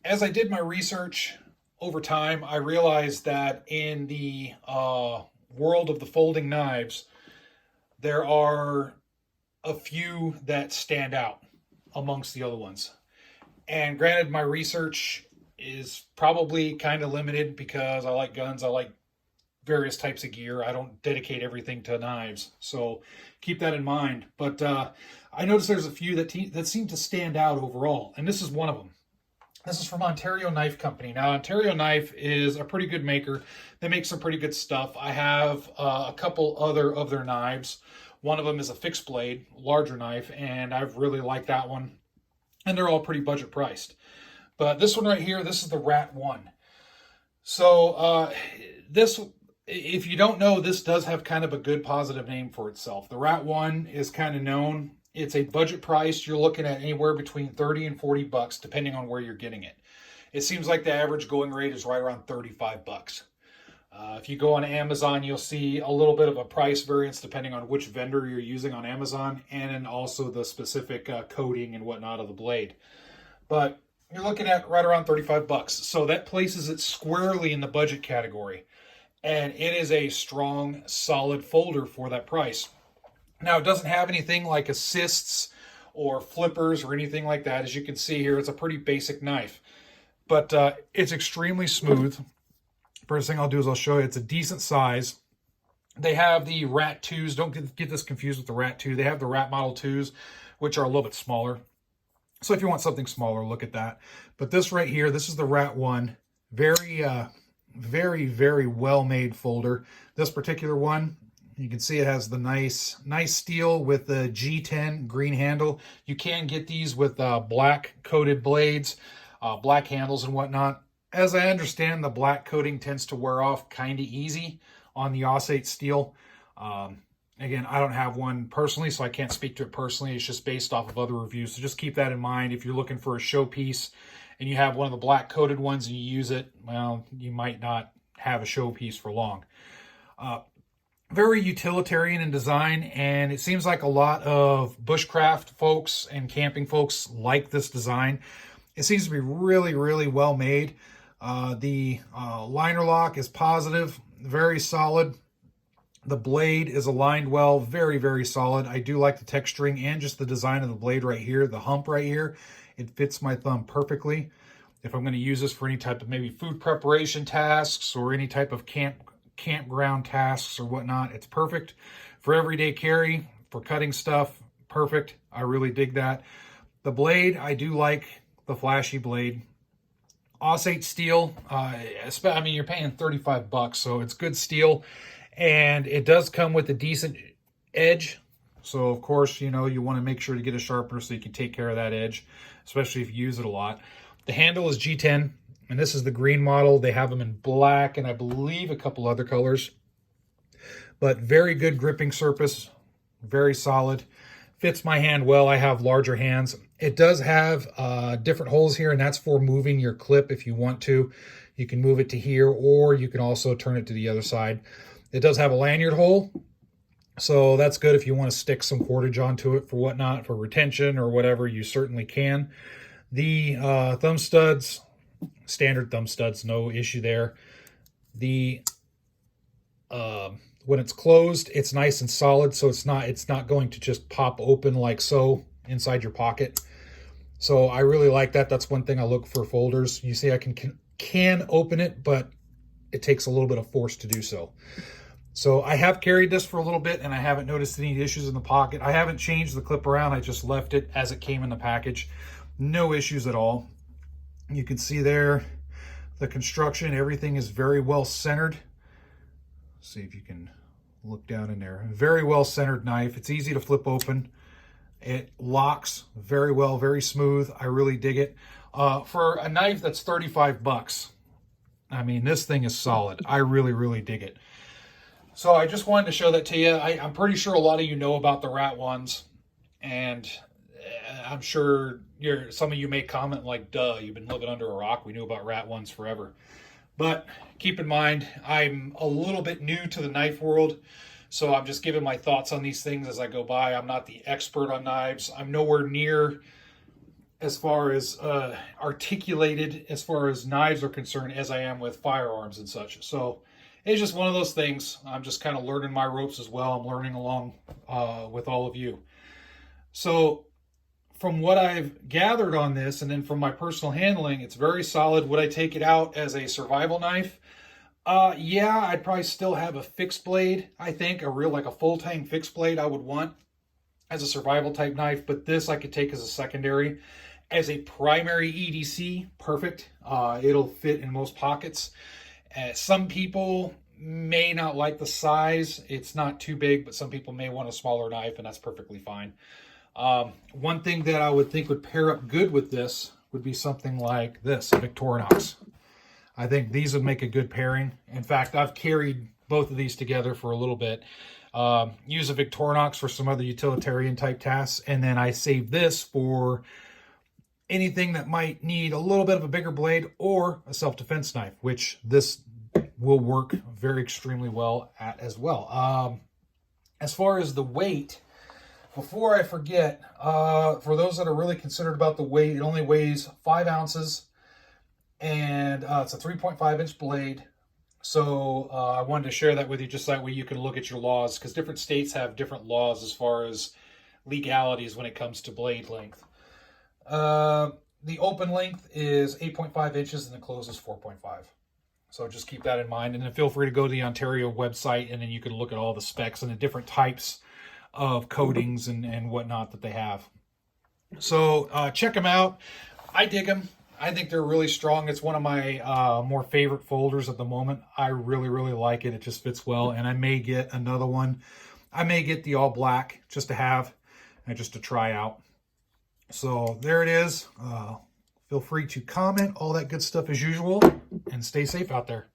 as I did my research over time, I realized that in the world of the folding knives, there are a few that stand out amongst the other ones. And granted, my research is probably kind of limited because I like guns, I like various types of gear. I don't dedicate everything to knives, so keep that in mind. But I noticed there's a few that seem to stand out overall, and this is one of them. This is from Ontario Knife Company. Now, Ontario Knife is a pretty good maker. They make some pretty good stuff. I have a couple other of their knives. One of them is a fixed blade, larger knife, and I've really liked that one. And they're all pretty budget priced. But this one right here, this is the RAT-1. So this, if you don't know, this does have kind of a good positive name for itself. The RAT-1 is kind of known. It's a budget price. You're looking at anywhere between 30 and 40 bucks, depending on where you're getting it. It seems like the average going rate is right around 35 bucks. If you go on Amazon, you'll see a little bit of a price variance depending on which vendor you're using on Amazon and also the specific coating and whatnot of the blade. But you're looking at right around 35 bucks. So that places it squarely in the budget category. And it is a strong, solid folder for that price. Now, it doesn't have anything like assists or flippers or anything like that. As you can see here, it's a pretty basic knife. But it's extremely smooth. First thing I'll do is I'll show you it's a decent size. They have the RAT-2s. Don't get this confused with the RAT-2. They have the RAT Model 2s, which are a little bit smaller. So if you want something smaller, look at that. But this right here, this is the RAT-1. Very, very well-made folder. This particular one, you can see it has the nice steel with the G10 green handle. You can get these with black coated blades, black handles and whatnot. As I understand, the black coating tends to wear off kind of easy on the Aussate steel. Again, I don't have one personally, so I can't speak to it personally. It's just based off of other reviews. So just keep that in mind. If you're looking for a showpiece and you have one of the black coated ones and you use it, well, you might not have a showpiece for long. Very utilitarian in design, and it seems like a lot of bushcraft folks and camping folks like this design. It seems to be really, really well made. The liner lock is positive, very solid. The blade is aligned well, very, very solid. I do like the texturing and just the design of the blade right here, the hump right here. It fits my thumb perfectly. If I'm going to use this for any type of maybe food preparation tasks or any type of campground tasks or whatnot, it's perfect. For everyday carry, for cutting stuff, perfect. I really dig that. The blade, I do like the flashy blade. Aussate steel, I mean, you're paying 35 bucks, so it's good steel. And it does come with a decent edge. So, of course, you know, you want to make sure to get a sharpener so you can take care of that edge, especially if you use it a lot. The handle is G10, and this is the green model. They have them in black and I believe a couple other colors. But very good gripping surface, very solid. Fits my hand well. I have larger hands. It does have different holes here, and that's for moving your clip if you want to. You can move it to here, or you can also turn it to the other side. It does have a lanyard hole, so that's good if you want to stick some cordage onto it for whatnot, for retention or whatever, you certainly can. The thumb studs, standard thumb studs, no issue there. The when it's closed, it's nice and solid, so it's not going to just pop open like so inside your pocket. So I really like that. That's one thing I look for folders. You see I can open it, but it takes a little bit of force to do so. So I have carried this for a little bit and I haven't noticed any issues in the pocket. I haven't changed the clip around. I just left it as it came in the package. No issues at all. You can see there the construction, everything is very well centered. See if you can look down in there. Very well centered knife. It's easy to flip open. It locks very well, very smooth. I really dig it. For a knife that's 35 bucks, I mean, this thing is solid. I really, really dig it. So I just wanted to show that to you. I'm pretty sure a lot of you know about the RAT-1s, and I'm sure some of you may comment like, duh, you've been living under a rock. We knew about RAT-1s forever. But keep in mind, I'm a little bit new to the knife world, so I'm just giving my thoughts on these things as I go by. I'm not the expert on knives. I'm nowhere near as far as articulated as far as knives are concerned as I am with firearms and such. So it's just one of those things. I'm just kind of learning my ropes as well. I'm learning along with all of you. So from what I've gathered on this, and then from my personal handling, it's very solid. Would I take it out as a survival knife? Yeah, I'd probably still have a fixed blade. I think like a full tang fixed blade I would want as a survival type knife, but this I could take as a secondary. As a primary EDC, perfect. It'll fit in most pockets. Some people may not like the size. It's not too big, but some people may want a smaller knife, and that's perfectly fine. One thing that I would think would pair up good with this would be something like this, a Victorinox. I think these would make a good pairing. In fact, I've carried both of these together for a little bit. Use a Victorinox for some other utilitarian type tasks, and then I save this for anything that might need a little bit of a bigger blade or a self-defense knife, which this will work very extremely well at as well. As far as the weight, before I forget, for those that are really considered about the weight, it only weighs 5 ounces, and it's a 3.5-inch blade. So I wanted to share that with you, just that way you can look at your laws, because different states have different laws as far as legalities when it comes to blade length. The open length is 8.5 inches and the close is 4.5. So just keep that in mind. And then feel free to go to the Ontario website, and then you can look at all the specs and the different types of coatings and whatnot that they have. So check them out. I dig them. I think they're really strong. It's one of my more favorite folders at the moment. I really, really like it. It just fits well. And I may get another one. I may get the all black just to have and just to try out. So there it is. Feel free to comment, all that good stuff as usual, and stay safe out there.